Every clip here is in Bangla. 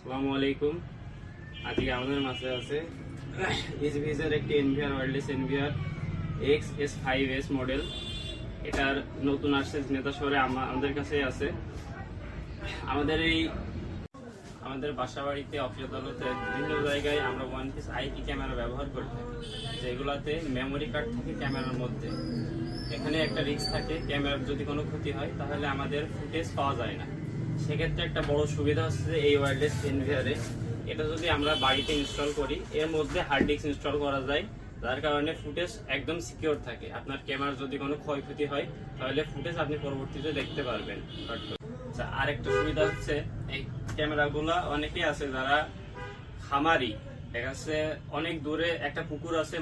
আসসালামু আলাইকুম। আজকে আমাদের মাঝে আছে এইচভিএসের একটি NVR wireless NVR XS5S model. এটার নতুন আসছে নেতা শহরে আমাদের কাছে আছে। আমাদের বাসা বাড়িতে, অফিস আদালতে বিভিন্ন জায়গায় আমরা ওয়ান পিস আইপি ক্যামেরা ব্যবহার করে থাকি, যেগুলাতে মেমোরি কার্ড থাকে ক্যামেরার মধ্যে। এখানে একটা রিস্ক থাকে, ক্যামেরার যদি কোনো ক্ষতি হয় তাহলে আমাদের ফুটেজ পাওয়া যায় না। সেক্ষেত্রে একটা বড় সুবিধা হচ্ছে যে এই ওয়্যারলেস এনভিআরে এটা যদি আমরা বাড়িতে ইনস্টল করি, এর মধ্যে হার্ড ডিস্ক ইনস্টল করা যায়, যার কারণে ফুটেজ একদম সিকিউর থাকে। আপনার ক্যামেরার যদি কোনো ক্ষয়ক্ষতি হয় তাহলে ফুটেজ আপনি পরবর্তীতে দেখতে পারবেন। আচ্ছা, আরেকটা সুবিধা হচ্ছে এই ক্যামেরাগুলো অনেকেই আছে যারা খামারি, দেখা যাচ্ছে অনেক দূরে একটা পুকুর আছে,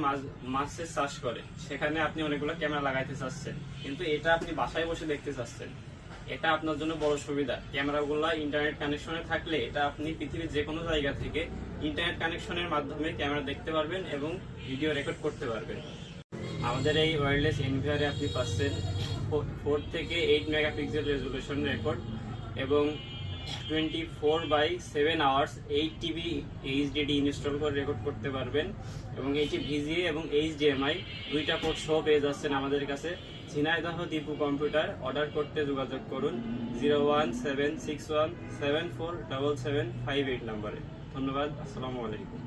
মাছের চাষ করে, সেখানে আপনি অনেকগুলো ক্যামেরা লাগাইতে চাচ্ছেন, কিন্তু এটা আপনি বাসায় বসে দেখতে চাচ্ছেন। এটা আপনার জন্য বড় সুবিধা। ক্যামেরাগুলো ইন্টারনেট কানেকশনে থাকলে এটা আপনি পৃথিবীর যে কোনো জায়গা থেকে ইন্টারনেট কানেকশনের মাধ্যমে ক্যামেরা দেখতে পারবেন এবং ভিডিও রেকর্ড করতে পারবেন। আমাদের এই ওয়্যারলেস এনভিআরে আপনি পাচ্ছেন 4 থেকে 8 মেগাপিক্সেল রেজুলেশন রেকর্ড এবং 24/7 আওয়ার্স 8 টিবি এইচডিডি ইনস্টল করে রেকর্ড করতে পারবেন। এবং এটি ভিজিএ এবং এইচডিএমআই দুইটা পোর্ট সহ পেয়ে যাচ্ছেন আমাদের কাছে। ঝিনাইদহ দীপু কম্পিউটার। অর্ডার করতে যোগাযোগ করুন 01761747758 নম্বরে। ধন্যবাদ। আসসালামু আলাইকুম।